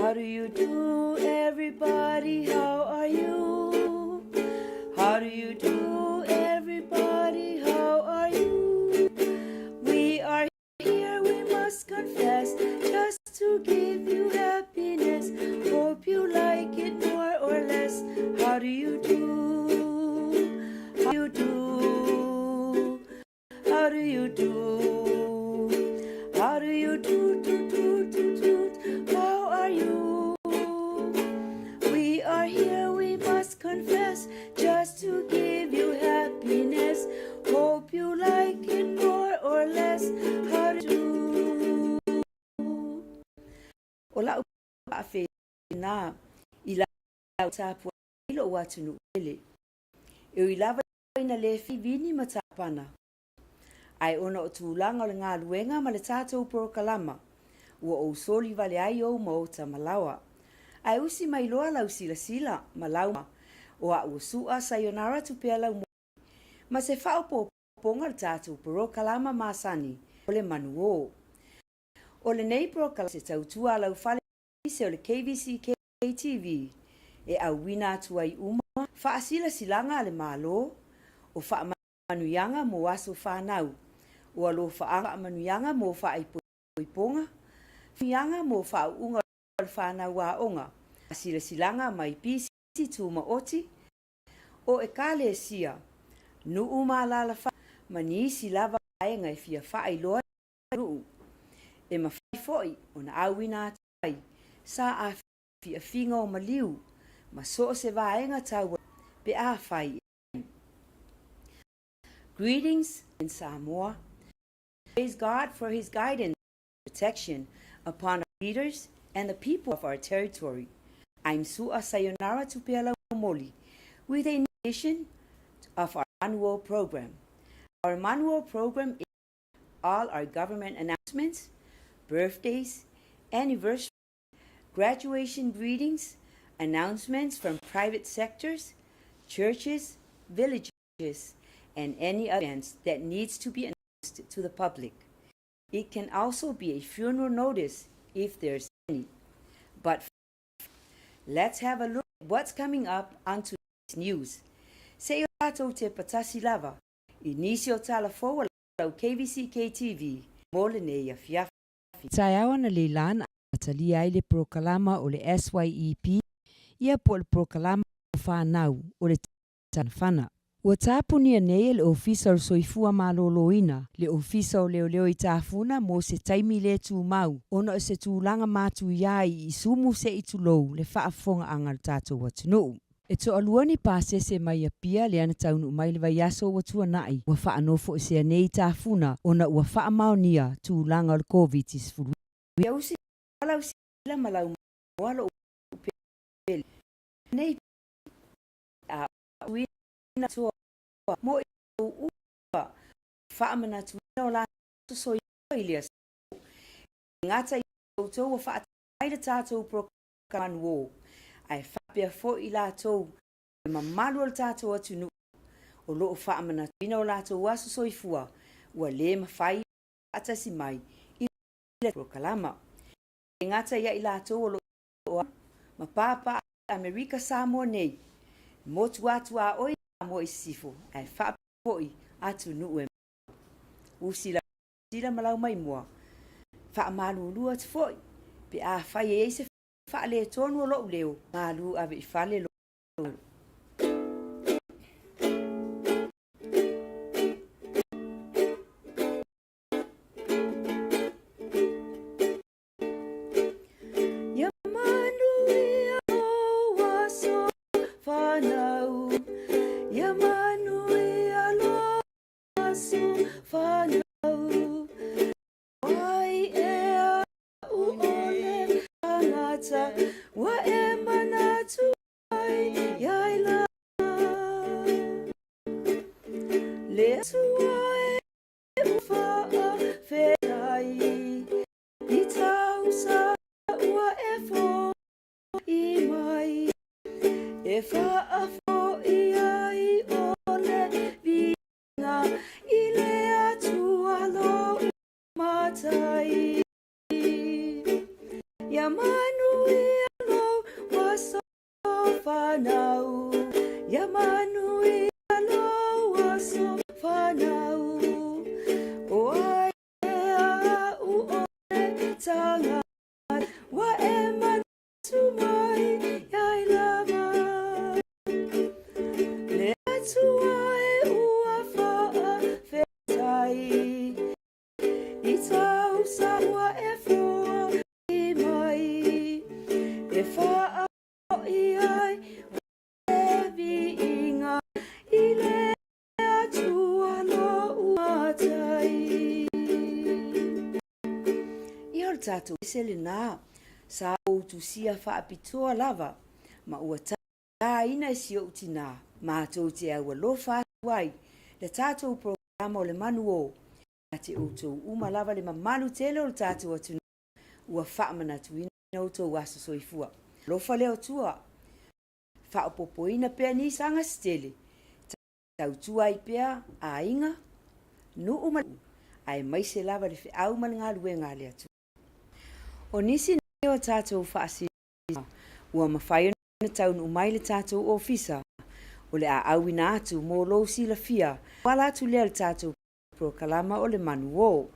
How do you do, everybody? How are you? How do you do, everybody? How are you? We are here, we must confess, just to give you happiness. Hope you like it more or less. How do you do? How do you do? How do you do? How do you do, do, do, do, do? How are you? We are here, we must confess, just to give you happiness. Hope you like it more or less. How do you do? Ola upa na ila tapu ilo watu nuele. Ilava ina lefi vini matapana. Ai ona o tūlanga o le ngā luenga ma le tātou porokalama. Ua o soli vale ai o mo ta malawa. Ai usi mai loa lau sila malauma. O a ua sua sayonara tupea lau mo. Ma se whao ponga le tātou porokalama masani o le manuo. O le nei porokalama se tautua lau fale se o le Kvzktv. E au wina atua i uma. Wha silanga le malo. O wha manuyanga mo aso whanau. Ua lo whaanga manuyanga mo wha iponga. Manuyanga mo wha unga le whanau a onga. Silanga mai pisi tuma oti. O e kale sia. Nu umalala wha. Manisi lava aenga e fia wha i loa. E mawhai foi o na awina atai. Sa a fia finga o maliu. Ma so se vaenga tau pe a whai. Greetings in Samoa. Praise God for his guidance and protection upon our leaders and the people of our territory. I'm Su'a Sayonara Tupela Moli with a nation of our annual program. Our annual program is all our government announcements, birthdays, anniversaries, graduation greetings, announcements from private sectors, churches, villages, and any events that needs to be announced to the public. It can also be a funeral notice if there's any. But let's have a look at what's coming up on today's news. Se o tātou te patasi lava, inisio tala foa lau Kvzktv, mole nei a fiafi. Tai awa na leilana atali ai le prokalama o le SYEP, ia po le prokalama o whanau o le tanwhana. Ua tāpunia nei le ofisa o soifua maloloina, le ofisa o leo i tāfuna mo se taimi le tūmau, ona o se tūlanga mātu iai i sumu se i tulou le whaafonga anga le tātou atunuu. E to aluani pāse se mai a pia le ana taunu mai le vaiaso wa tua nai, ua whaanofo e se nei tāfuna, ona ua whaamaonia tūlanga o le COVID-19. Ia usi alau sila malau moalo upele. Nei a uina tua mo i upa whaamana tuina o la so ilias. Ngata i tautou wa whaataida tātou prokaman wō. Ai whapea fo i lātou e mamalu o tātou atunu. O loo whaamana tuina o lātou aso soifua. Ua le mawhai atasi mai i le prokalama. Ngata ia i lātou o loo ma pāpā Amerika Samoa nei. Motu atu a oi mo i sifo. Ai whapea fo i atunu e usila sila malau mai mua. Whaamalu lua te fo i. Pe a whai e se whaale tonu o loo leo. Malu ave i whale loo. Yamanu ia lo waso whanau. Ia manu ia lo waso whanau. O ai ea u o e tanga. Wa e matu mai ia lama. Le atu ai ua wha whetai. I tau sawa e fua i mai. E wha i ai e vi inga. I le atu alo uatai. I ora tātou sele nā. Sa o tu sia wha apitoa lava. Ma ua tā ina si o tina. Ma tō te au alofa wai. Le tātou programa o le manu o. Te outou uma lava le mamalu tele o tātou atu ua whaamana tuina outou aso soifua. Lofa leo tua, whaopopoina pia ni sanga stele. Tau tua i pia a inga, nu uma ai maise lava le au malanga luenga le atu. O nisi neo tātou whaasi ua mawhai na taun umai le tātou ofisa. O le a awina atu mō lo si la fia. Wala atu lea le tātou Prokalama o le manuo.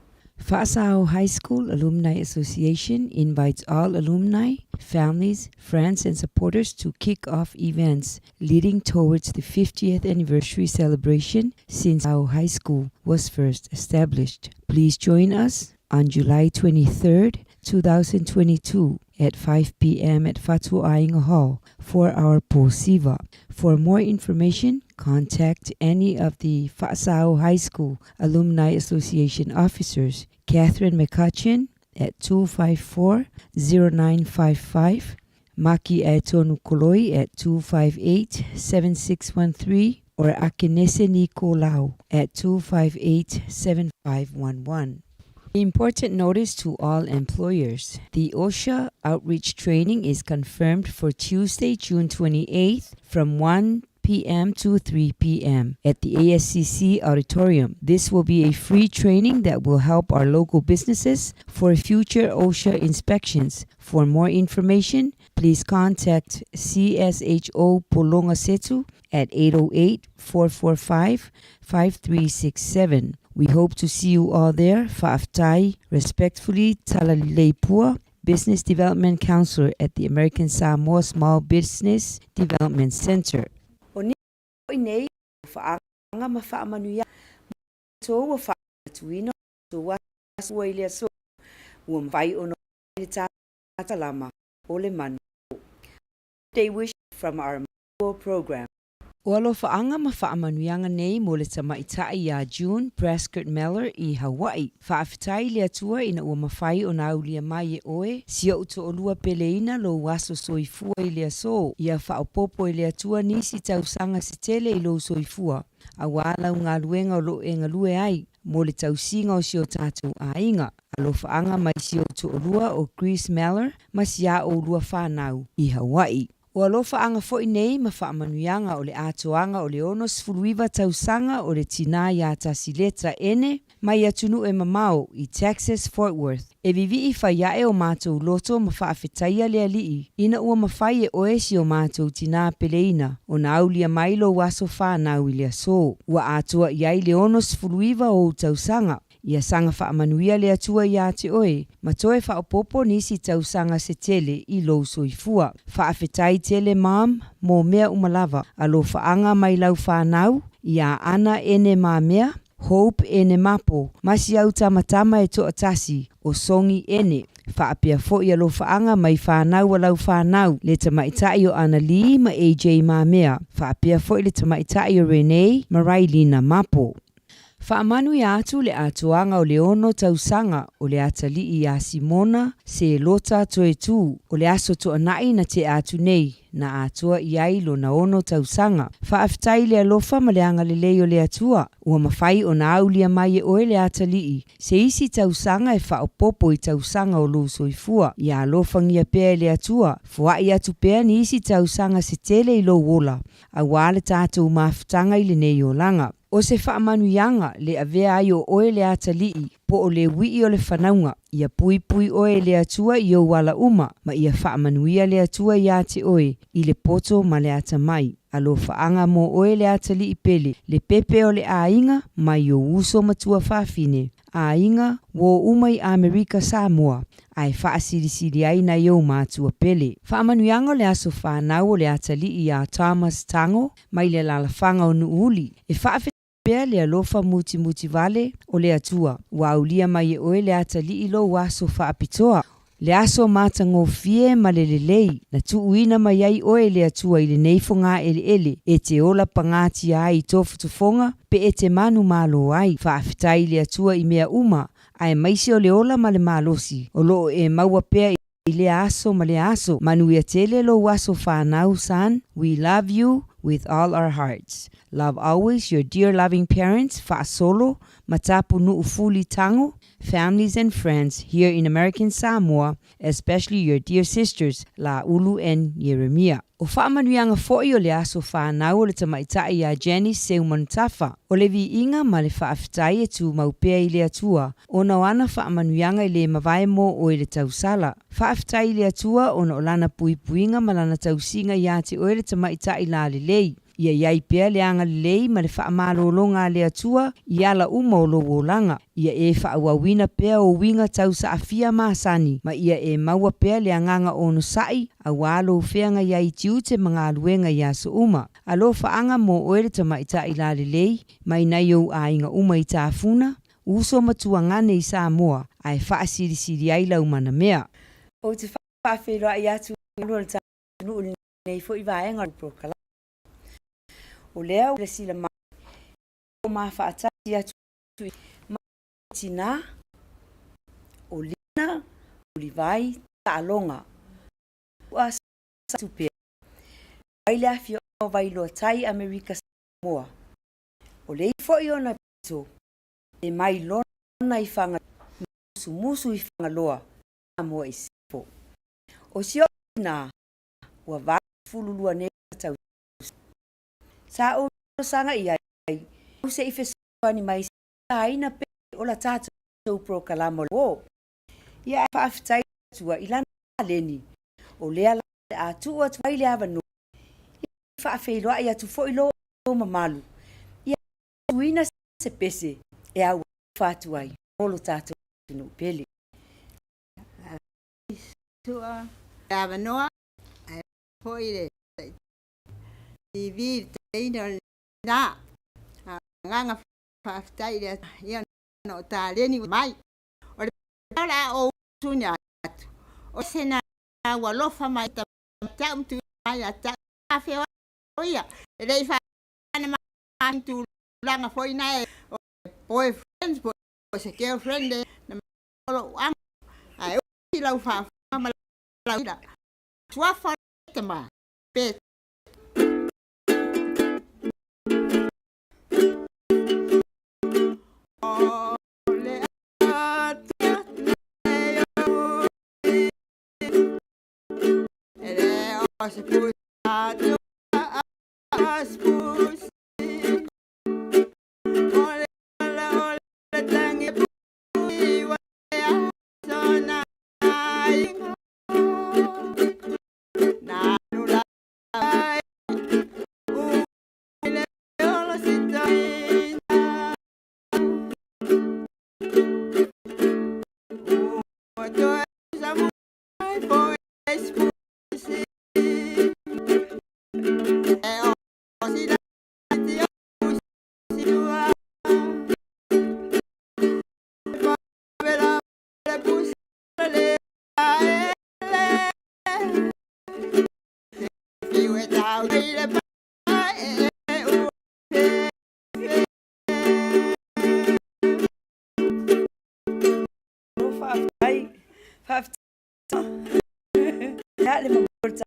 Whaasao High School Alumni Association invites all alumni, families, friends, and supporters to kick off events leading towards the 50th anniversary celebration since our high school was first established. Please join us on July 23rd, 2022 at 5 p.m. at Fatu Ainga Hall for our Posiva. For more information, contact any of the Whaasao High School Alumni Association officers. Catherine McCutcheon at 254-0955, Maki Aetonu Koloi at 258-7613, or Akinese Nicolau at 258-7511. Important notice to all employers. The OSHA outreach training is confirmed for Tuesday, June 28th from 1 p.m. to 3 p.m. at the ASCC auditorium. This will be a free training that will help our local businesses for future OSHA inspections. For more information, please contact CSHO Polonga Setu at 808-445-5367. We hope to see you all there. Fa'aftai, respectfully, Talaleipua, Business Development Counselor at the American Samoa Small Business Development Center. Oni nei fa'anga ma fa'amanuia to wa fa'atuino to wa ile so wa vai ono talama ole manu. They wish from our program. Olo fa'anga ma fa'amanuianga nei mo le tamaitai a June Prescott Meller i Hawaii. Fa'afitai le atua ina ua mawhai o nau lia mai e oe. Si o to olua peleina lo waso soifua i le aso. Ia fa'apopo i le atua nisi tausanga se tele i lo soifua. A wala ngā luenga o lo e ngalue ai. Mo le tausinga o si o tātou a inga. Alo fa'anga mai si o to olua o Chris Meller ma si a o lua whanau i Hawaii. O alofa anga fo nei ma whaamanuianga o le atoanga o le ono sfuluiva tausanga o le tina ia tasileta ene mai atunu e mamao i Texas Fort Worth. E vivi i whaiae o mātou loto ma whaafetaia lea lii. Ina ua mawhai e oesi o mātou tina peleina o na aulia mailo waso whanau i lea so. Ua atua iai le ono sfuluiva o tausanga. Ia sanga whaamanuia le atua ia te oe, ma toe whaopopo nisi tausanga se tele i lo soifua. Whaafetai tele mam, mō mea umalava, alo whaanga mai lau whanau, ia ana ene mā mea, Hope ene mapo, masi au tamatama e toa tasi, o songi ene. Whaapea fo i alo whaanga mai whanau alau whanau, le tamaitai o Annalie ma AJ mā mea. Whaapea fo i le tamaitai o Renee ma Railina mapo. Whaamanu i atu le atuanga o le ono tausanga o le atali i a Simona se lota toe tū o le aso toa nai na te atu nei na atua i ailo na ono tausanga. Whaaftai le alofa ma le anga le leo le atua ua mawhai o na aulia mai e oe le atali i. Se isi tausanga e whaopopo i tausanga o lo soifua i a alofa ngia pea le atua. Fua i atu pea ni isi tausanga se tele i lo wola a wale tātou mawhtanga i le nei o langa. O se whaamanuianga le avea ai o oe le atalii, po o le wii o le whanaunga. Ia pui oe le atua i o wala uma, ma ia whaamanuia le atua ia te oe, i le poto ma le ata mai. Alo whaanga mo oe le ata li i pele, le pepe o le ainga, mai o uso matua whawhine. Ainga, wo umai Amerika Samoa, ai whaasirisiri ai na iau mātua pele. Whaamanuianga le aso whanau o le ata li i a Thomas Tango, mai le lalawhanga o nuuli. E whaafet pea le alofa muti vale o le atua. Wa ulia mai e oe le ata li ilo waso whaapitoa. Le aso mata ngofie ma le lelei. Na tuuina mai ai oe le atua i le neifo ngā ele. E te ola pangati ai tofu tufonga, pe e te manu malo ai. Whaafitai le atua i mea uma. Ai maisi o le ola ma le malosi. O loo e maua pea i le aso ma le aso. Manu ia tele lo waso whanau san. We love you with all our hearts. Love always your dear loving parents, Fa'asolo, Matapu Nu'ufuli Tango, families and friends here in American Samoa, especially your dear sisters, La Ulu and Yeremia. O whaamanuianga fo'i o le aso whanau o le tamaitai a Jenny Seumantafa. O le vi inga ma le whaafitai e tu maupea i le atua. O na wana whaamanuianga i le mawai mo o i le tausala. Whaafitai i le atua o na olana puipuinga ma lana tausinga i a te o le tamaitai la le lei. Ia iai pea le anga lei ma le whaamalolonga le atua i ala uma o lowo langa. Ia e whaawawina pea o winga tau sa afia maasani. Ma ia e maua pea le anganga o no sai a walo whianga iai tiute mga aluenga i aso uma. Alo whaanga mo oere tamaita i la lei mai nai o a inga uma i tāfuna. Uso matua ngane i Samoa ai whaasirisiri ai lau mana mea. O te whaawhiroa i atu lua le tānu nei fo i vaenga prokala. O lea o le sila ma o ma whaatati atu ma tina o lina o li vai ta alonga ua sa tupea ai le afio o vai loa tai Amerika Samoa o le ifo i ona pito e mai lona i whanga musu i whanga loa Samoa i sifo o sio na ua vai fululua ne tau sa o sanga i ai o se i fesani mai sa ina pe o la tatu o prokalamo o ia whaafitai tua i lana leni o lea la a tua tua i le avanu i whaafeiloa i atu fo i lo mamalu ia tuina se pese e au whaatuai o lo tatu no pele tua avanoa fo i le TV ina na nganga whaafitai le ia no ta leni mai o le ala o tunia o sena wa lofa mai ta tu mai ta fe o ia le fa na mai tu langa foi na boyfriend o se girlfriend na o ang ai o la fa ma la tua fa ma pe le mamorta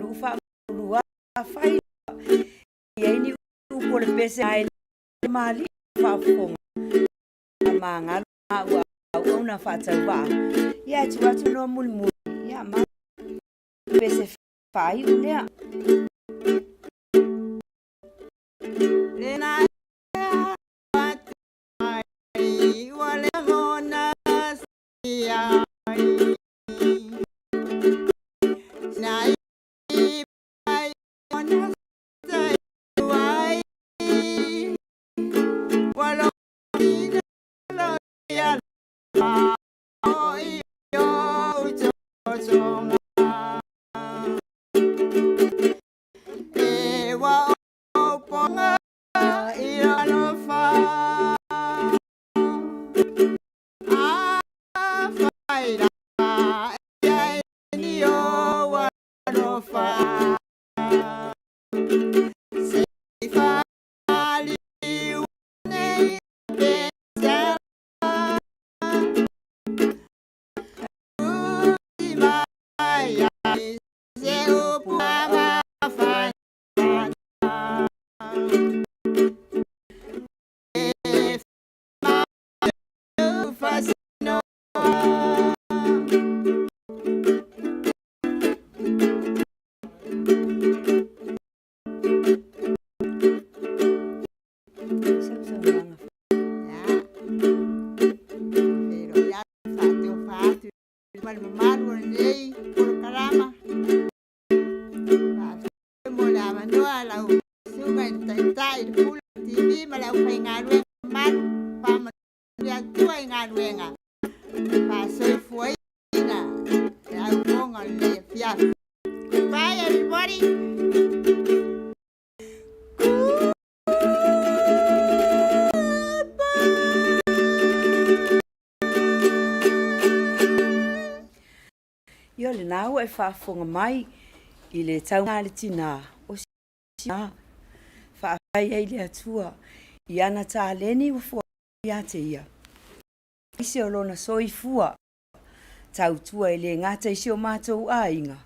rufa lua fai e ni u por pese ai mali fa fonga manga wa una fata wa ya tu atu no mulmu ya ma pese fai ne lena wa ai wa le Bye, everybody. Yo le nau e whaafonga mai I le taunga le tina o sina whaafai ei le atua I ana tā leni wa fua ia te ia. Isi o lona soi fua tautua I le ngata isi o mātou a inga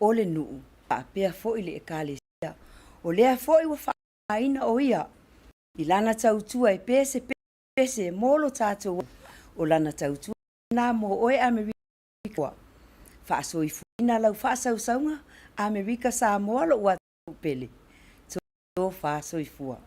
o le nuu whaapea fo I le ekalesia o lea fo I wa whaaina o ia I lana tautua e pese molo tātou o lana tautua nā mo oe Amerika Whaasoifuina lau whaasausaunga Amerika Samoa lo ua pele. Tō whaasoifua.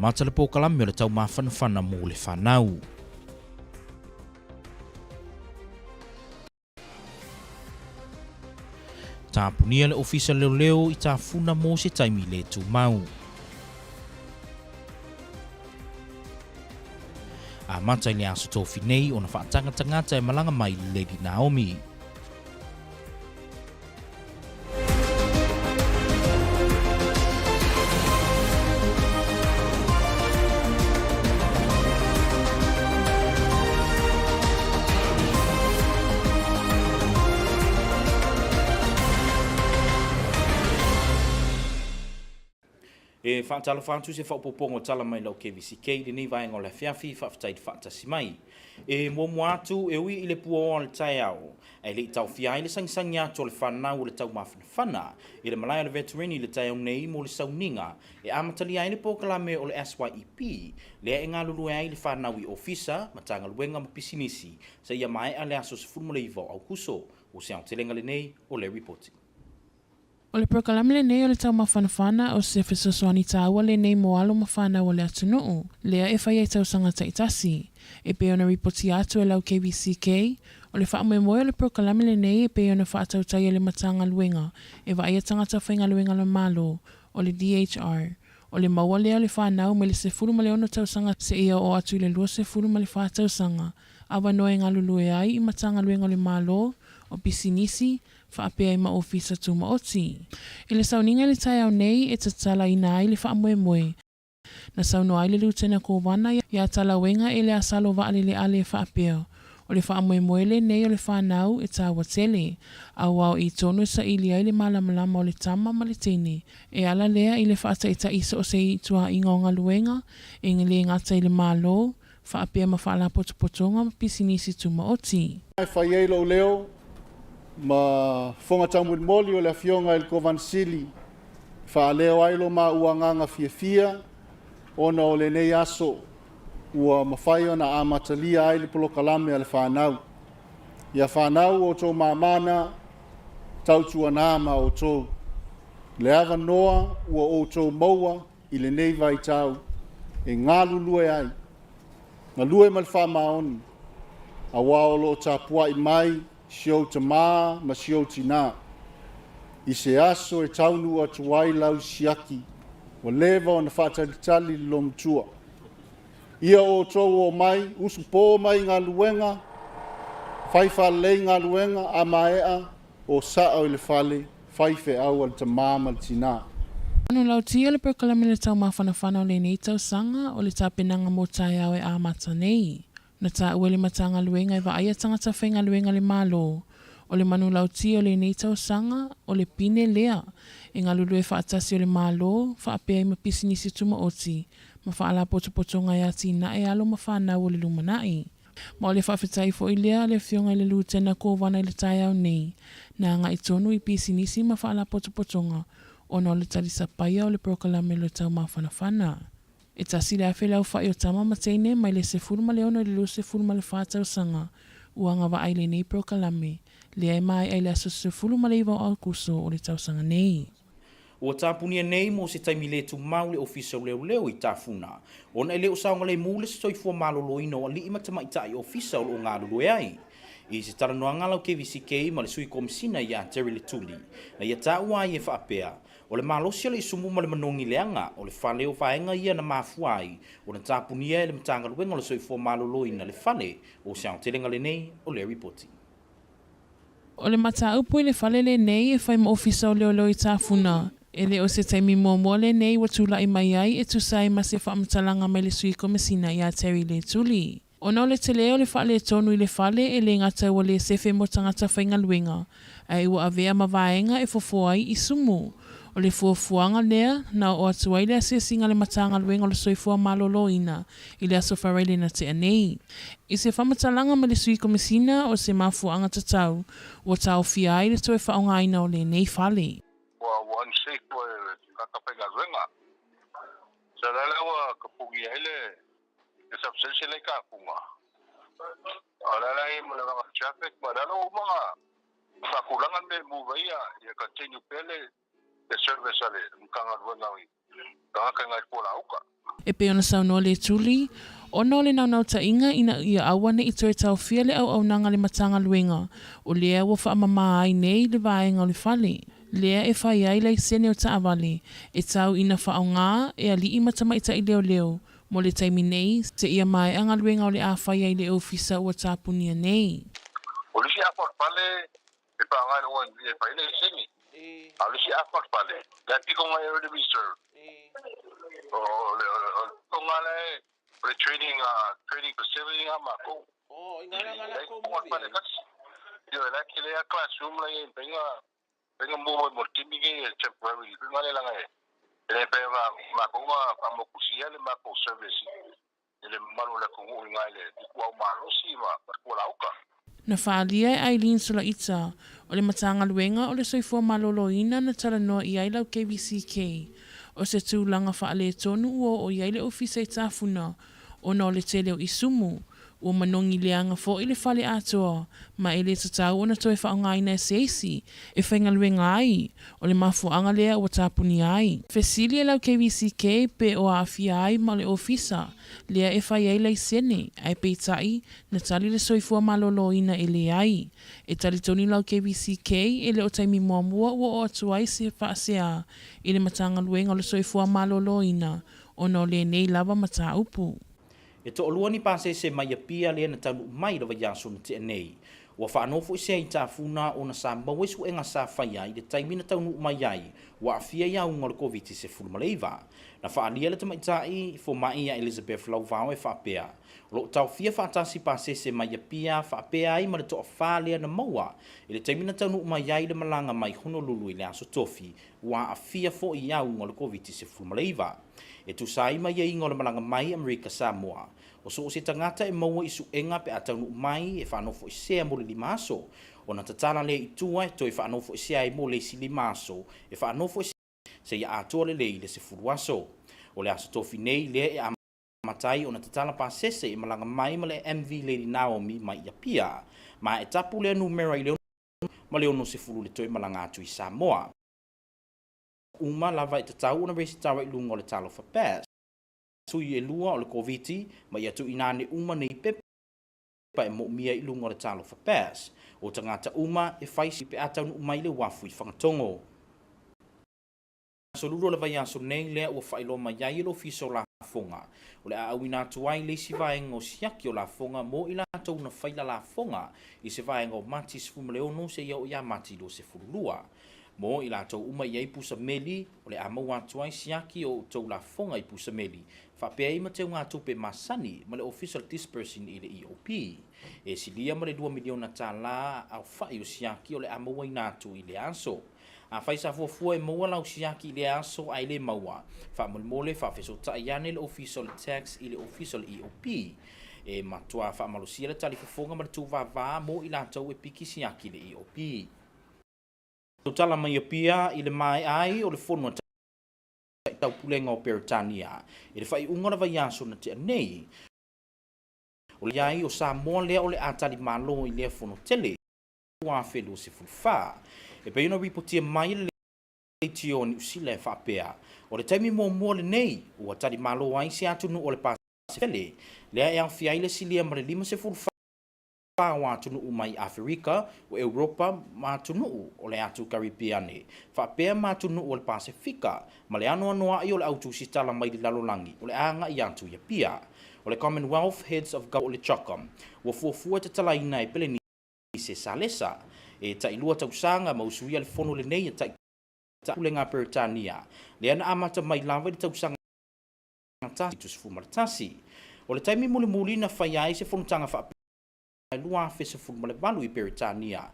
Mata le pokalami o le tau mawhanawhana mō le whanau. Tāpunia le ofisa leo I tāwhuna mō se taimi le tū mau. Mata I le aso tōwhi nei o na whaatanga tangata e malanga mai Lady Naomi. E whaatala whantu se whaupopongo tala mai lau Kvzktv, le nei vai ngole fiafi whaftai whaatasi mai. E momu atu e ui I le pua o le tai au. E le tau fia I le sangisangi atu le whanau le tau mawhanawhana. E le malaya le veterani le tai au nei mo le sauninga. E amatali ai le pokalame o le SYEP. Le e ngā lulu ai le whanau I ofisa, matanga luenga ma pisinisi. Sa ia mai a le aso se fulmule I vau au kuso. O se au telenga le nei o le reporting. O le prokalame le nei o le tau mawhanawhana o se whesosoani tāua le nei moalo mawhana o le atunuu. Lea e whai e tau sangata itasi. E pe ona ripoti atu e lau KVCK. O le wha moe moe o le prokalame le nei e pe ona whaatau tai le matanga luenga. E vai e tangata whainga luenga le malo o le DHR. O le maua lea o le whanau me le se furu ma le ono tau sanga se ia o atu le lua se furu ma le whaatau sanga. Awa noe ngā lulue ai I matanga luenga le malo o pisinisi whaapea I ma ofisa tu maoti. I le sauninga le tai au nei e tatala I nai le wha moe moe. Na sauno ai le lutena ko wana ia tala wenga e le asalo wa ale le ale whaapea. O le whaamoemoe le nei o le whanau e tāua tele, a wau I tonu sa ili ai le malamalama o le tama ma le tene, e ala lea I le whaata e ta isa o se I tua inga o ngā luenga, e ngale ngata I le malo, whaapea ma whaala potopotonga ma pisinisi tuma oti. Ai whai eilo leo, ma whonga tamu moli o le awhionga il Kovansili, wha leo ailo ma ua nganga fia, ona o le nei aso, ua mawhai ona a matalia ai le polokalame a le whanau. Ia whanau o tō mamana, tautua nāma o tō. Le awa noa ua o tō maua I le nei vai tau, e ngā lulue ai. Ngā lue ma le whamaoni, a waolo tāpua I mai, sio tamā ma sio tina. I se aso e taunu atu wai lau siaki, wa leva o na whaatalitali lom tua. Ia o tōu o mai, usu pō mai ngā luenga, whaifa lei ngā luenga a maea o saa o le whale, whaife au al tamā ma le tina. Anu lau tia le perkalame le tau mawhanawhana o le nei tau sanga o le tāpenanga mō tai au e a mata nei. Na tā ue le matanga luenga I wa aia tangata whainga luenga le malo. O le manu lau tia o le nei tau sanga o le pine lea. E ngā lulu e whaatasi o le malo, whaapea I mapisinisi tuma oti. Ma whaala potopotonga ia tina e alo ma whanau o le lumanai. Ma o le whawhetai fo I lea le whionga I le lūtena kōwana I le tai au nei. Nā ngā I tonu I pisinisi ma whaala potopotonga. Ona o le talisa paia o le prokalame le tau mawhanawhana. E tasi le awhi lau whai o tama mateine mai le sefuru ma leono I le lu sefuru ma le whātau sanga. Uanga wa ai le nei prokalame. Le ai mai ai le aso sefuru ma le iwa o kuso o le tau sanga nei. Ua tāpunia nei mo se taimi le tu mau le ofisa leo I tāfuna. Ona e leo saonga le mule se soifua maloloina o li imata maita I ofisa o ngā lulu e ai. I se taranoa ngalau Kvzktv ma le sui komisina I a Terry le tuli. Na ia tā ua I e whaapea. O le malosia le isumu ma le manongi leanga, o le whaleo whaenga ia na mafuai, o na tāpunia e le matanga luenga o le soifua maloloina le whale, o se au telenga le nei o le ripoti. O le mata upu I le whale le nei e whai ma ofisa o leo leo I tāfuna. E le o se taimi mōmua le nei wa tula I mai ai e tusai ma se whaamatalanga mai le sui komisina I a Terry le tuli. O na o le tele o le whale tonu I le whale e le ngata ua le sefe mo tangata whainga luenga, ai ua avea ma vaenga e fofoai I sumu. O le fuafuanga lea na o atu ai le asia singa le matanga luenga o le soifua maloloina I le aso whareile na te anei. I se whamatalanga ma le sui komisina o se mafuanga tatau, o tau fia ai le toe whaongaina o le nei whale. Ua unsafe o le kakapenga luenga. Sa lala ua kapungi ai le substantial le kapunga. O lala e mo le mga traffic, ma lala o mga kakulangan me muvaya, ia continue pele, the service ale mkanga luenga wi kanga ngai pola uka E pe ona saunoa le tuli ona o le naunau tainga ina ia awane I toe tau fia le au nanga le matanga luenga o lea ua whaamama ai nei le vaenga o le whale lea e whai ai lai sene o taawale e tau ina whaonga e ali I matamaita I leo leo mo le taimi nei se ia mai anga luenga o le a whai ai le ofisa ua tāpunia nei o lisi aport pale e pa ngai no e pa ile seni alisi aport pale la piko ngai already reserved o ngale le training facility ngama ko ngala ko mo pale kas yo la kile a classroom la en penga mo timi ke temporary ngale la ngai ele pe ma ko ma mo kusia le ma ko service ele manu le ko ngai le ku ma lo si ma ko la uka na whaalia e Aileen Sula Ita, o le matanga luenga o le soifua maloloina na talanoa I ai lau KVCK. O se tūlanga whaale tonu o I ai le ofisa I tāwhuna, o na o le teleo I sumu, o manongi leanga fo I le whale atoa, ma e le tatau o na toe whaongaina e seisi, e whainga luenga ai, o le mafuanga lea o tāpuni ai. Fesili e lau KVCK pe o awhia ai ma le ofisa, lea e whai ai lai sene, ai peitai, na tali le soifua maloloina e le ai. E tali toni lau KVCK e le o taimi muamua o atu ai se whaasea, I le matanga luenga o le soifua maloloina, o no le nei lava mata upu. E to olua ni pase se mai pia le na tau mai do ya so te nei Ua whaanofo se ai tāwhuna o na Samoa su enga sa whaia i le taimina taunu mai ai wa afia ia unga le COVID-19 maleiva. Na whaalia le tamaitai fo mai a Elizabeth Lauvao e whaapea. Lo tau fia whaatasi pasese mai a pia whaapea ai ma le toa whalea na maua i le taimina taunu mai ai le malanga mai Honolulu i le aso tofi wa afia fo ia unga le COVID-19 maleiva. E tu sai mai ia ingo le malanga mai Amerika Samoa. O so se tangata e maua isu enga pe ataunu mai e whanofo i sea mo le limaso. O na tatala le i tua e toi whanofo i sea e mo le si limaso e whanofo i se ia atua le le se furuaso. O le aso tofi nei le e amatai o na tatala pasese e malanga mai ma le MV Lady Naomi mai ia pia. Ma e tapu le numera i leo ma leo no se furu le toi malanga atu i Samoa. Uma lava i tatau na resi tawa i lungo le talo fa pass. Sui e lua o le COVID ma ia tu inane uma nei pepe pa e mo mia i lungo le talo fa pass. O tangata uma e faisi pe atau umai le wafu i whangatongo. So luro le vai aso nei lea ua whailo mai ai lo fiso la fonga. O le awina tuai le si vaenga o siaki o la fonga mo i la tau na whaila la fonga i se vaenga o mati se fumaleo se ia o ia mati do se furulua. Mo i la tau uma iai pusa meli o le ama watuai siaki o tau la fonga i pusa meli. Whapea i mateu ngā tupe masani ma le official dispersing i le EOP. E silia ma le 2 miliona tā la au whai o siaki o le ama wainatu i le aso. A whaisa fuafua e maua lau siaki i le aso ai le maua. Whamolmole whawheso ta'iane le official tax i le official EOP. E matua whamalosia le tali fafonga ma le tūwawā mo i la tau e piki siaki le EOP. Tala mai pia i le mai ai o le fono tau pulenga o Peritania. I le whai unga na vai aso na tia nei. O le ai o Samoa lea o le atali malo i lea fono tele. Ua whelu se fulfa. E pe ino ripotia mai le tio ni usila e whapea. O le taimi mua le nei. Ua tali malo ai se atunu o le pasifele. Lea e awhia i le silia ma le 5 se fulfa. Wa tunu mai Afrika o Europa ma tunu o le atu Karibiane. Whapea ma tunu o le Pasifika. Ma le anu anua i o le autu si tala mai le lalolangi. O le anga i atu ia pia. O le Commonwealth Heads of Government o le Chocom. Ua fuafua te tala ina e pele ni se salesa. E ta ilua tausanga ma usuia le fono le nei e ta ulenga Peritania. Le ana amata mai lava le tausanga tasi tu sifu maratasi. O le taimi muli muli na whaiai se fono tanga whapea. Lua fese fun male balu i Peritania.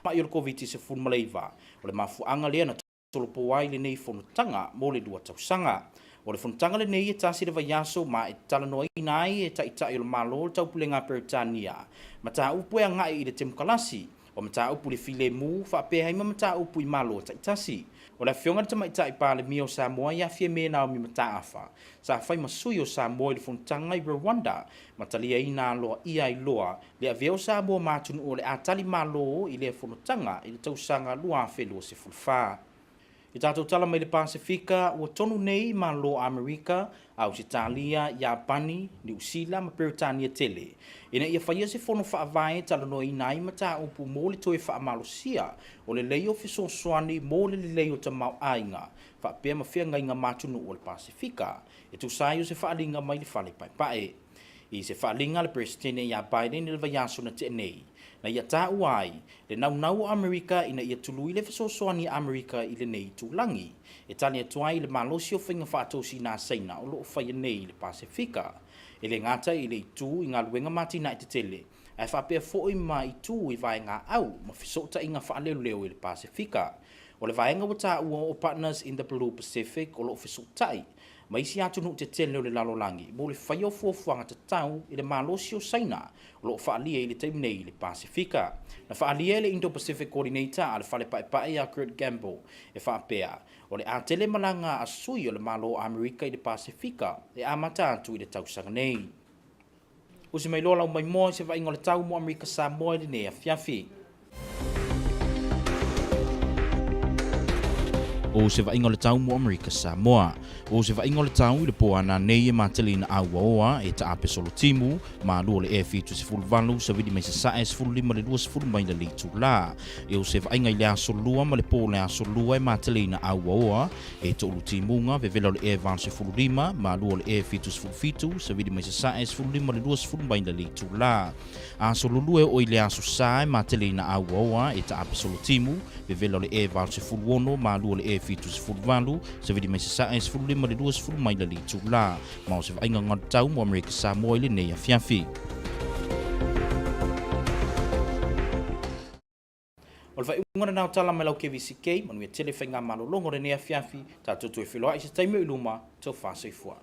Ma i o le COVID-19 maleiva. O le mafuanga lea na tolopo ai le nei fonotanga mo le lua tausanga. O le fonotanga le nei e tasi le vaiaso ma e talanoa ina ai e taita i o le malo le taupulenga Peritania. Ma ta upu e ngai i le temukalasi. O ma ta upu le file mu whapea ima ma ta upu i malo taitasi. O le fionga te maita i pāle mi o Samoa ia fie me nao mi mata afa. Sa whai masui o Samoa i le fonotanga i Rwanda. Matalia ina loa ia i loa. Le aveo Samoa matunu o le atali malo i le fonotanga i le tausanga lua whelu o se fulfa. I tātou tala mai le Pasifika, ua tonu nei malo Amerika, Ausitalia, Japani, New Zealand, ma Peritania tele. Ina ia whaia se fono whaavae tala no inai ma tā upu mo le toe whaamalosia, o le leo fiso soani mo le leo ta mau ainga, whaapea ma whia ngai ngā matunu o le Pasifika. E tu sai o se whaalinga mai le whale pai pae. I se whaalinga le Presidente ia Biden le vaiaso na te nei. Na ia tā uai, le nau Amerika ina ia tului le fisosoani Amerika i le nei tūlangi. E tani atuai le malosi o whainga whaatosi nā seina o loo whaia nei le Pasifika. E le ngata i le itu i ngā luenga mati na i te tele. E whapea fo i ma itu i vai ngā au, ma fisota i ngā whaaleo leo i le Pasifika. O le vaenga wa tā ua o Partners in the Blue Pacific o loo fisotai. Ma isi atu nuk te tele o le lalolangi, mo le whaio fuafuanga te tau i le malosi o saina, o loo whaalia i le taimnei i le Pasifika. Na whaalia le Indo-Pacific Coordinator a le whale pae a Kurt Gamble e whaapea, o le atele malanga a sui o le malo Amerika i le Pasifika, e amata atu i le tausanga nei. O se mai lola o mai moa se vaingo le tau mo Amerika Samoa i le nea fiafi. o se vainga le tau mo Amerika Samoa. O se vainga le tau i le po ana nei e matali na aua e ta ape solo timu, ma lua le e fitu se fulvalu sa vidi mai se sa e se fulima le lua se fulima i le litu la. E o se vainga i le asolua ma le po le asolua e matali na aua e to ulu timunga ve vela le e van se fulima, ma lua le e fitu se fulfitu sa vidi mai se sa e se fulima le lua se fulima i le litu la. Asolulu e o i le aso sa e matali na aua e ta ape solo timu, ve vela le e van se fulwono, ma lua le e fitu se fulvalu sa vidi mai se sa e se fulima le lua se fulima i le litu la. Ma o se vainga ngatau mo Amerika Samoa i le nei a fiafi. O le whaiunga nao tala mai lau KVCK, manu e tele whainga malolongo re nea fiafi, ta tutu e whiloa i se taimio i luma, tau whāsei fua.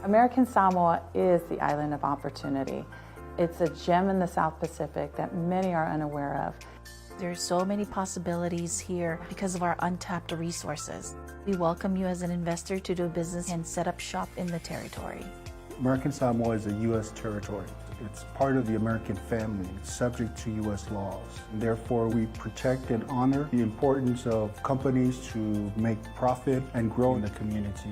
American Samoa is the island of opportunity. It's a gem in the South Pacific that many are unaware of. There's so many possibilities here because of our untapped resources. We welcome you as an investor to do business and set up shop in the territory. American Samoa is a U.S. territory. It's part of the American family, subject to U.S. laws. Therefore, we protect and honor the importance of companies to make profit and grow in the community.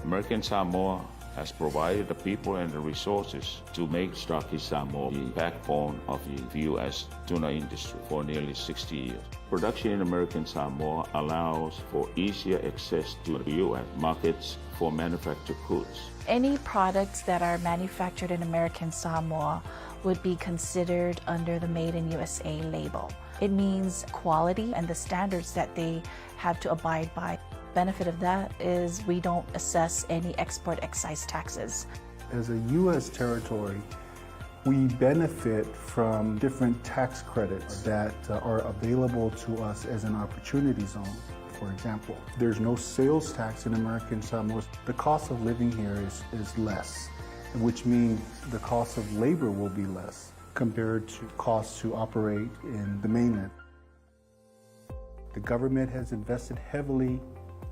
American Samoa has provided the people and the resources to make Starkey Samoa the backbone of the U.S. tuna industry for nearly 60 years. Production in American Samoa allows for easier access to the U.S. markets for manufactured goods. Any products that are manufactured in American Samoa would be considered under the Made in USA label. It means quality and the standards that they have to abide by. Benefit of that is we don't assess any export excise taxes. As a U.S. territory, we benefit from different tax credits that are available to us as an opportunity zone. For example, there's no sales tax in American Samoa. The cost of living here is less, which means the cost of labor will be less compared to costs to operate in the mainland. The government has invested heavily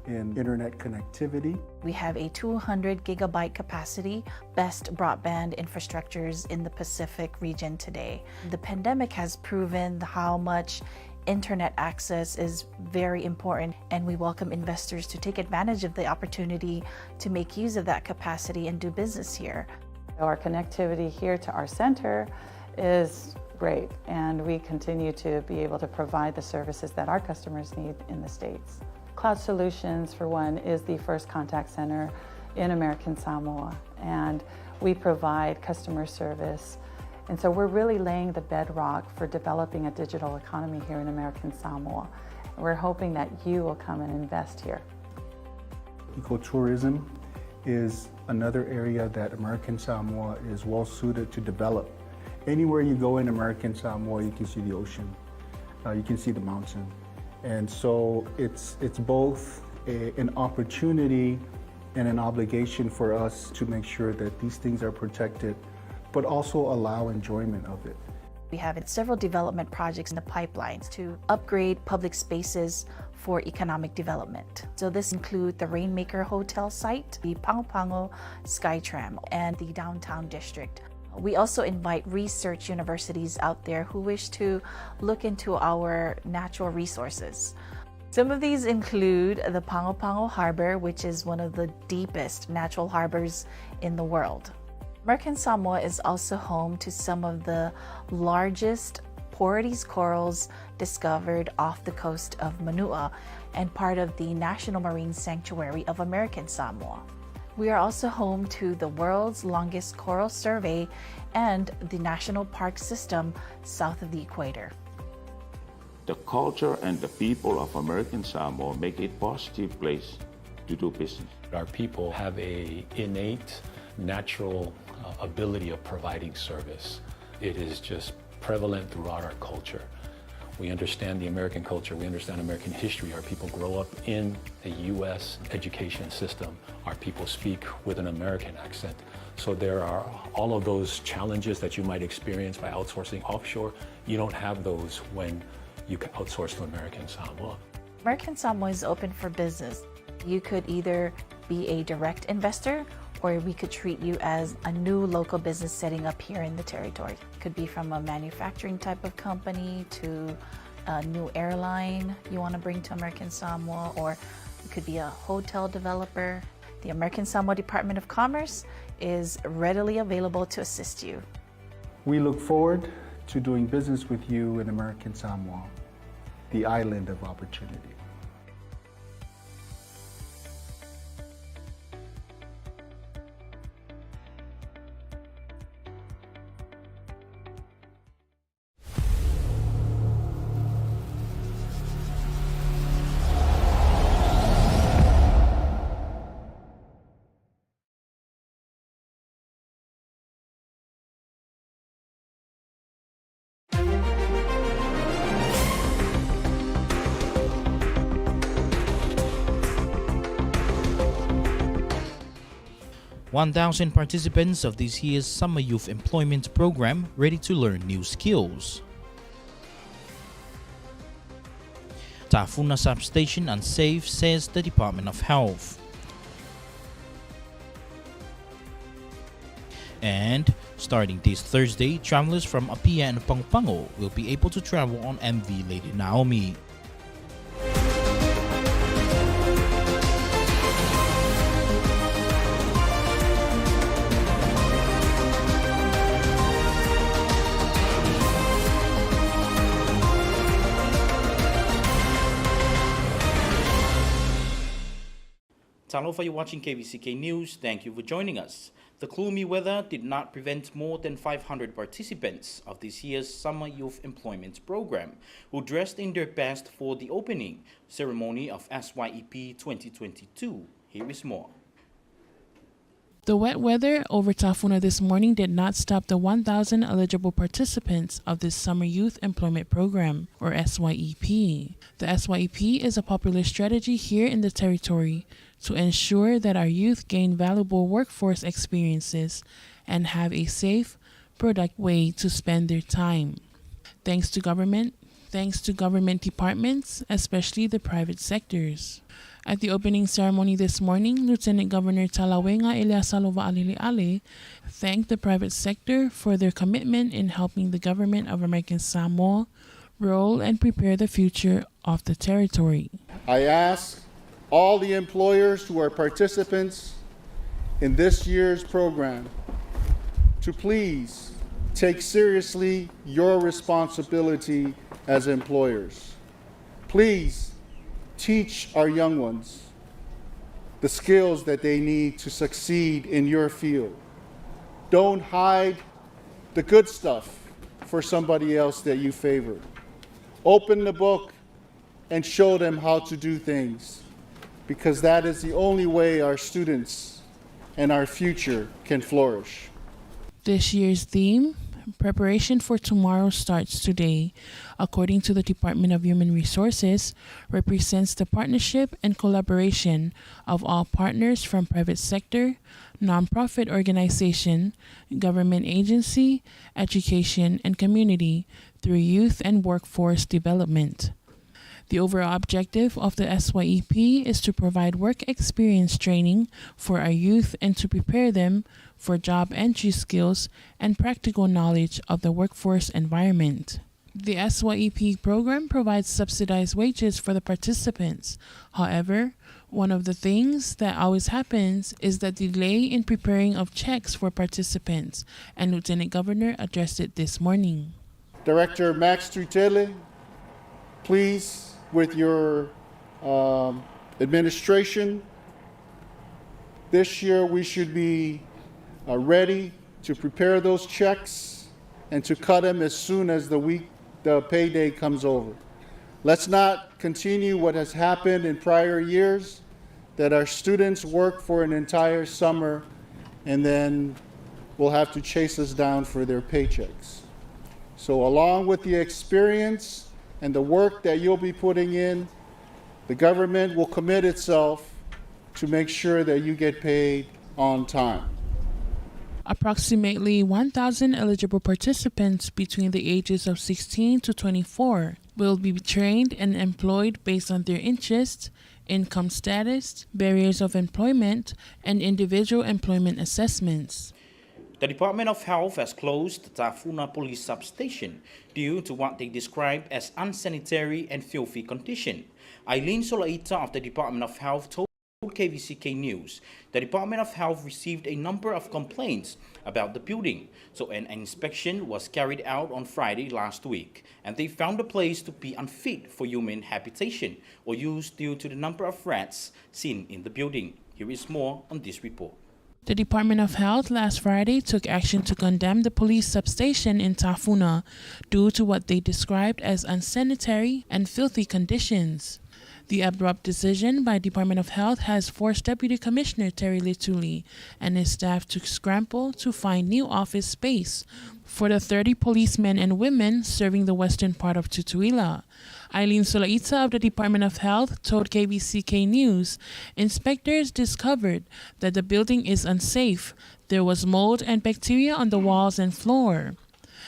in internet connectivity. We have a 200 gigabyte capacity, best broadband infrastructures in the Pacific region today. The pandemic has proven how much internet access is very important, and we welcome investors to take advantage of the opportunity to make use of that capacity and do business here. Our connectivity here to our center is great, and we continue to be able to provide the services that our customers need in the States. Cloud Solutions, for one, is the first contact center in American Samoa, and we provide customer service. And so we're really laying the bedrock for developing a digital economy here in American Samoa. We're hoping that you will come and invest here. Ecotourism is another area that American Samoa is well suited to develop. Anywhere you go in American Samoa, you can see the ocean, you can see the mountain. And so it's both an opportunity and an obligation for us to make sure that these things are protected, but also allow enjoyment of it. We have several development projects in the pipelines to upgrade public spaces for economic development. So this includes the Rainmaker Hotel site, the Pango Pango Skytram, and the downtown district. We also invite research universities out there who wish to look into our natural resources. Some of these include the Pango Pango Harbor, which is one of the deepest natural harbors in the world. American Samoa is also home to some of the largest Portuguese corals discovered off the coast of Manua and part of the National Marine Sanctuary of American Samoa. We are also home to the world's longest coral survey and the national park system south of the equator. The culture and the people of American Samoa make it a positive place to do business. Our people have an innate, natural ability of providing service. It is just prevalent throughout our culture. We understand the American culture, we understand American history. Our people grow up in the U.S. education system. Our people speak with an American accent. So there are all of those challenges that you might experience by outsourcing offshore. You don't have those when you outsource to American Samoa. American Samoa is open for business. You could either be a direct investor or we could treat you as a new local business setting up here in the territory. It could be from a manufacturing type of company to a new airline you want to bring to American Samoa, or it could be a hotel developer. The American Samoa Department of Commerce is readily available to assist you. We look forward to doing business with you in American Samoa, the island of opportunity. $1,000 participants of this year's Summer Youth Employment Program ready to learn new skills. Tafuna substation unsafe, says the Department of Health. And starting this Thursday, travelers from Apia and Pagopago will be able to travel on MV Lady Naomi. Talofa, you're watching KVCK News. Thank you for joining us. The gloomy weather did not prevent more than 500 participants of this year's Summer Youth Employment Program who dressed in their best for the opening ceremony of SYEP 2022. Here is more. The wet weather over Tafuna this morning did not stop the 1,000 eligible participants of this Summer Youth Employment Program, or SYEP. The SYEP is a popular strategy here in the territory to ensure that our youth gain valuable workforce experiences and have a safe, productive way to spend their time. Thanks to government departments, especially the private sectors. At the opening ceremony this morning, Lieutenant Governor Talawenga Eliasalova Aliliale thanked the private sector for their commitment in helping the government of American Samoa roll and prepare the future of the territory. I ask all the employers who are participants in this year's program to please take seriously your responsibility as employers. Please teach our young ones the skills that they need to succeed in your field. Don't hide the good stuff for somebody else that you favor. Open the book and show them how to do things, because that is the only way our students and our future can flourish. This year's theme, Preparation for Tomorrow, starts today, according to the Department of Human Resources, represents the partnership and collaboration of all partners from private sector, nonprofit organization, government agency, education, and community through youth and workforce development. The overall objective of the SYEP is to provide work experience training for our youth and to prepare them for job entry skills and practical knowledge of the workforce environment. The SYEP program provides subsidized wages for the participants. However, one of the things that always happens is the delay in preparing of checks for participants, and Lieutenant Governor addressed it this morning. Director Max Trutele, please, with your administration, this year we should be ready to prepare those checks and to cut them as soon as the payday comes over. Let's not continue what has happened in prior years, that our students work for an entire summer and then will have to chase us down for their paychecks. So along with the experience and the work that you'll be putting in, the government will commit itself to make sure that you get paid on time. Approximately 1,000 eligible participants between the ages of 16 to 24 will be trained and employed based on their interests, income status, barriers of employment, and individual employment assessments. The Department of Health has closed the Tafuna police substation due to what they describe as unsanitary and filthy condition. Eileen Solaita of the Department of Health told KVCK News the Department of Health received a number of complaints about the building, so an inspection was carried out on Friday last week, and they found the place to be unfit for human habitation or use due to the number of rats seen in the building. Here is more on this report. The Department of Health last Friday took action to condemn the police substation in Tafuna due to what they described as unsanitary and filthy conditions. The abrupt decision by Department of Health has forced Deputy Commissioner Terry Lituli and his staff to scramble to find new office space for the 30 policemen and women serving the western part of Tutuila. Eileen Solaita of the Department of Health told KVCK News inspectors discovered that the building is unsafe. There was mold and bacteria on the walls and floor,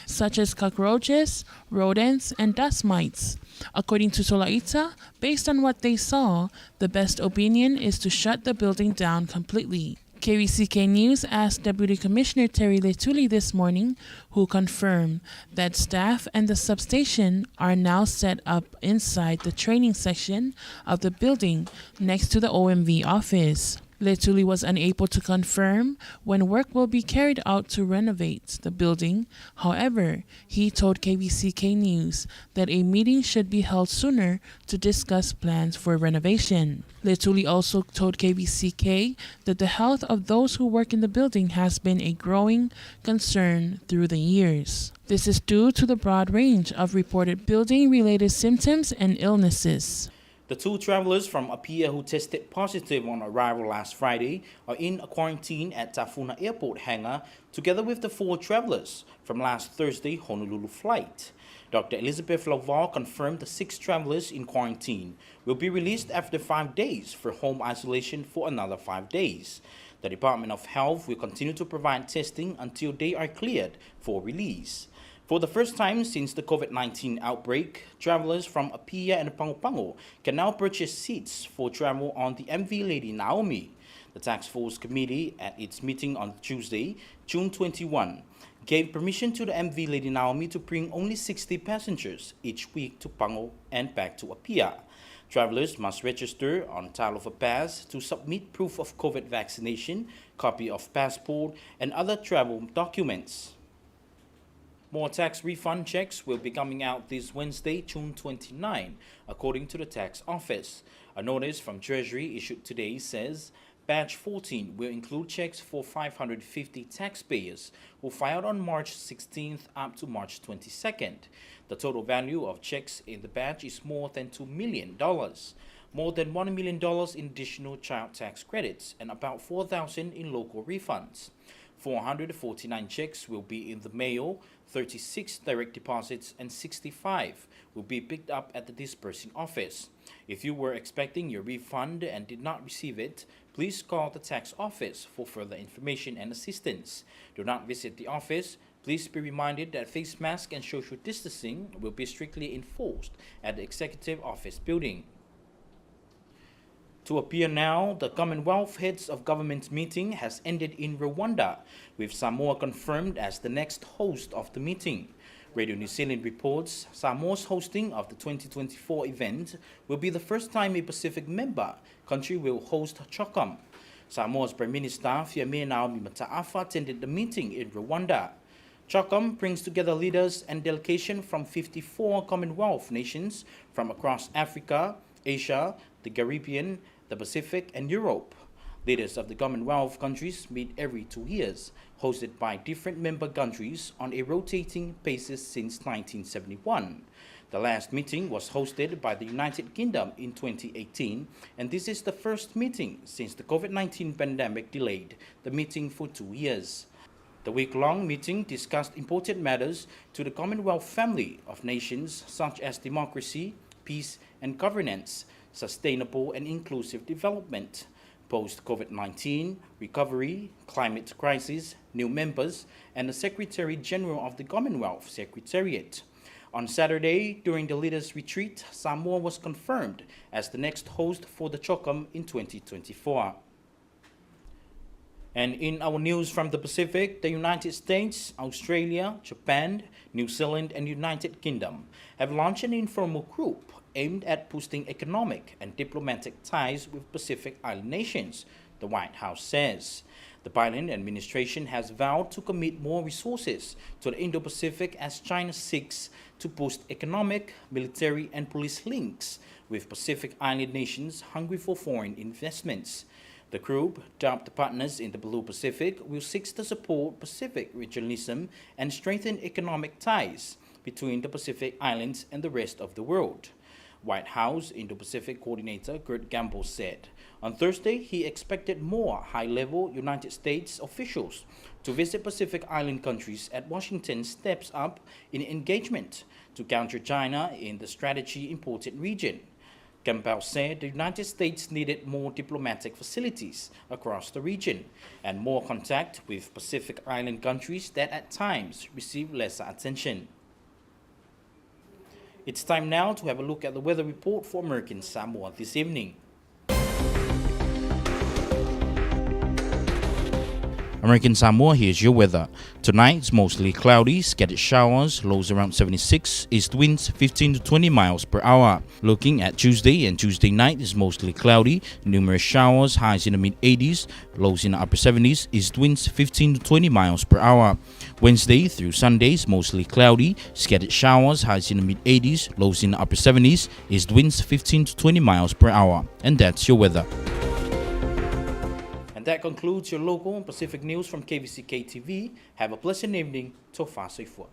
such as cockroaches, rodents, and dust mites. According to Solaita, based on what they saw, the best opinion is to shut the building down completely. KVCK News asked Deputy Commissioner Terry Letuli this morning, who confirmed that staff and the substation are now set up inside the training section of the building next to the OMV office. Letuli was unable to confirm when work will be carried out to renovate the building. However, he told KVCK News that a meeting should be held sooner to discuss plans for renovation. Letuli also told KVCK that the health of those who work in the building has been a growing concern through the years. This is due to the broad range of reported building-related symptoms and illnesses. The 2 travelers from Apia who tested positive on arrival last Friday are in a quarantine at Tafuna Airport hangar together with the 4 travelers from last Thursday Honolulu flight. Dr. Elizabeth Laval confirmed the 6 travelers in quarantine will be released after 5 days for home isolation for another 5 days. The Department of Health will continue to provide testing until they are cleared for release. For the first time since the COVID-19 outbreak, travelers from Apia and Pango can now purchase seats for travel on the MV Lady Naomi. The Task Force Committee, at its meeting on Tuesday, June 21, gave permission to the MV Lady Naomi to bring only 60 passengers each week to Pango and back to Apia. Travelers must register on Talofa Pass to submit proof of COVID vaccination, copy of passport, and other travel documents. More tax refund checks will be coming out this Wednesday, June 29, according to the tax office. A notice from Treasury issued today says Batch 14 will include checks for 550 taxpayers who filed on March 16th up to March 22nd. The total value of checks in the batch is more than $2 million, more than $1 million in additional child tax credits, and about $4,000 in local refunds. 449 checks will be in the mail, 36 direct deposits, and 65 will be picked up at the disbursing office. If you were expecting your refund and did not receive it, please call the tax office for further information and assistance. Do not visit the office. Please be reminded that face mask and social distancing will be strictly enforced at the Executive Office building. To appear now, the Commonwealth Heads of Government meeting has ended in Rwanda, with Samoa confirmed as the next host of the meeting. Radio New Zealand reports Samoa's hosting of the 2024 event will be the first time a Pacific member country will host CHOCOM. Samoa's Prime Minister Fiamena Naomi Mataafa attended the meeting in Rwanda. CHOCOM brings together leaders and delegation from 54 Commonwealth nations from across Africa, Asia, the Caribbean, the Pacific, and Europe. Leaders of the Commonwealth countries meet every 2 years, hosted by different member countries on a rotating basis since 1971. The last meeting was hosted by the United Kingdom in 2018, and this is the first meeting since the COVID-19 pandemic delayed the meeting for 2 years. The week-long meeting discussed important matters to the Commonwealth family of nations such as democracy, peace and governance, sustainable and inclusive development, post-COVID-19, recovery, climate crisis, new members, and the Secretary General of the Commonwealth Secretariat. On Saturday, during the leaders' retreat, Samoa was confirmed as the next host for the CHOCOM in 2024. And in our news from the Pacific, the United States, Australia, Japan, New Zealand, and United Kingdom have launched an informal group aimed at boosting economic and diplomatic ties with Pacific Island nations, the White House says. The Biden administration has vowed to commit more resources to the Indo-Pacific as China seeks to boost economic, military, and police links with Pacific Island nations hungry for foreign investments. The group, dubbed Partners in the Blue Pacific, will seek to support Pacific regionalism and strengthen economic ties between the Pacific Islands and the rest of the world. White House Indo-Pacific Coordinator Kurt Gamble said on Thursday he expected more high-level United States officials to visit Pacific Island countries as Washington steps up in engagement to counter China in the strategy important region. Campbell said the United States needed more diplomatic facilities across the region and more contact with Pacific Island countries that at times receive lesser attention. It's time now to have a look at the weather report for American Samoa this evening. American Samoa, here's your weather. Tonight it's mostly cloudy, scattered showers, lows around 76, east winds 15 to 20 miles per hour. Looking at Tuesday and Tuesday night is mostly cloudy, numerous showers, highs in the mid-80s, lows in the upper 70s, east winds 15 to 20 miles per hour. Wednesday through Sunday is mostly cloudy, scattered showers, highs in the mid-80s, lows in the upper 70s, east winds 15 to 20 miles per hour. And that's your weather. That concludes your local and Pacific news from Kvzktv. Have a pleasant evening. Tofa Soifua.